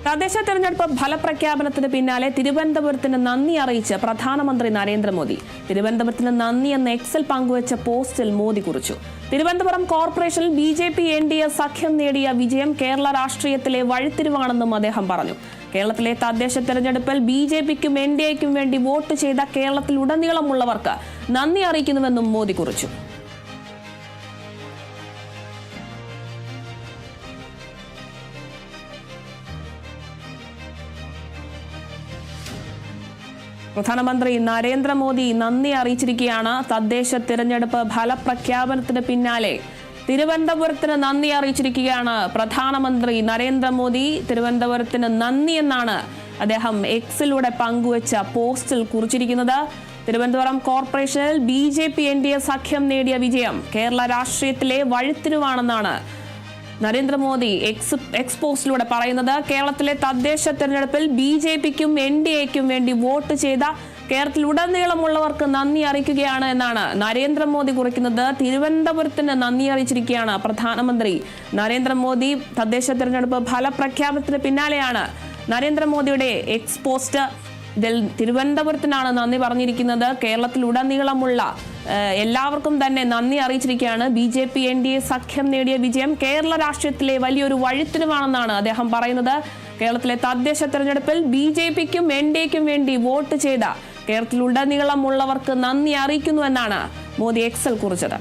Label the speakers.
Speaker 1: തദ്ദേശ തെരഞ്ഞെടുപ്പ് ഫലപ്രഖ്യാപനത്തിന് പിന്നാലെ തിരുവനന്തപുരത്തിന് നന്ദി അറിയിച്ച് പ്രധാനമന്ത്രി നരേന്ദ്രമോദി. തിരുവനന്തപുരത്തിന് നന്ദി എന്ന എക്സിൽ പങ്കുവച്ച പോസ്റ്റിൽ മോദി കുറിച്ചു. തിരുവനന്തപുരം കോർപ്പറേഷനിൽ BJP NDA സഖ്യം നേടിയ വിജയം കേരള രാഷ്ട്രീയത്തിലെ വഴിത്തിരിവാണെന്നും അദ്ദേഹം പറഞ്ഞു. കേരളത്തിലെ തദ്ദേശ തെരഞ്ഞെടുപ്പിൽ BJPക്കും NDAയ്ക്കും വേണ്ടി വോട്ട് ചെയ്ത കേരളത്തിലുടനീളമുള്ളവർക്ക് നന്ദി അറിയിക്കുന്നുവെന്നും മോദി കുറിച്ചു. പ്രധാനമന്ത്രി നരേന്ദ്രമോദി നന്ദി അറിയിച്ചിരിക്കുകയാണ്. തദ്ദേശ തിരഞ്ഞെടുപ്പ് ഫലപ്രഖ്യാപനത്തിന് പിന്നാലെ തിരുവനന്തപുരത്തിന് നന്ദി അറിയിച്ചിരിക്കുകയാണ് പ്രധാനമന്ത്രി നരേന്ദ്രമോദി. തിരുവനന്തപുരത്തിന് നന്ദി എന്നാണ് അദ്ദേഹം എക്സിലൂടെ പങ്കുവച്ച പോസ്റ്റിൽ കുറിച്ചിരിക്കുന്നത്. തിരുവനന്തപുരം കോർപ്പറേഷനിൽ BJP NDA സഖ്യം നേടിയ വിജയം കേരള രാഷ്ട്രീയത്തിലെ വഴിത്തിരിവാണെന്നാണ് നരേന്ദ്രമോദി എക്സ് പോസ്റ്റിലൂടെ പറയുന്നത്. കേരളത്തിലെ തദ്ദേശ തെരഞ്ഞെടുപ്പിൽ BJPക്കും NDAയ്ക്കും വേണ്ടി വോട്ട് ചെയ്ത കേരളത്തിലുടനീളമുള്ളവർക്ക് നന്ദി അറിയിക്കുകയാണ് എന്നാണ് നരേന്ദ്രമോദി കുറിക്കുന്നത്. തിരുവനന്തപുരത്തിന് നന്ദി അറിയിച്ചിരിക്കുകയാണ് പ്രധാനമന്ത്രി നരേന്ദ്രമോദി. തദ്ദേശ തെരഞ്ഞെടുപ്പ് ഫലപ്രഖ്യാപനത്തിന് പിന്നാലെയാണ് നരേന്ദ്രമോദിയുടെ എക്സ് പോസ്റ്റ്. ഇതിൽ തിരുവനന്തപുരത്തിനാണ് നന്ദി പറഞ്ഞിരിക്കുന്നത്. കേരളത്തിലുടനീളമുള്ള എല്ലാവർക്കും തന്നെ നന്ദി അറിയിച്ചിരിക്കുകയാണ്. BJP NDA സഖ്യം നേടിയ വിജയം കേരള രാഷ്ട്രീയത്തിലെ വലിയൊരു വഴിത്തിരിവാണെന്നാണ് അദ്ദേഹം പറയുന്നത്. കേരളത്തിലെ തദ്ദേശ തെരഞ്ഞെടുപ്പിൽ BJPക്കും NDAയ്ക്കും വേണ്ടി വോട്ട് ചെയ്ത കേരളത്തിലുടനീളമുള്ളവർക്ക് നന്ദി അറിയിക്കുന്നുവെന്നാണ് മോദി എക്സിൽ കുറിച്ചത്.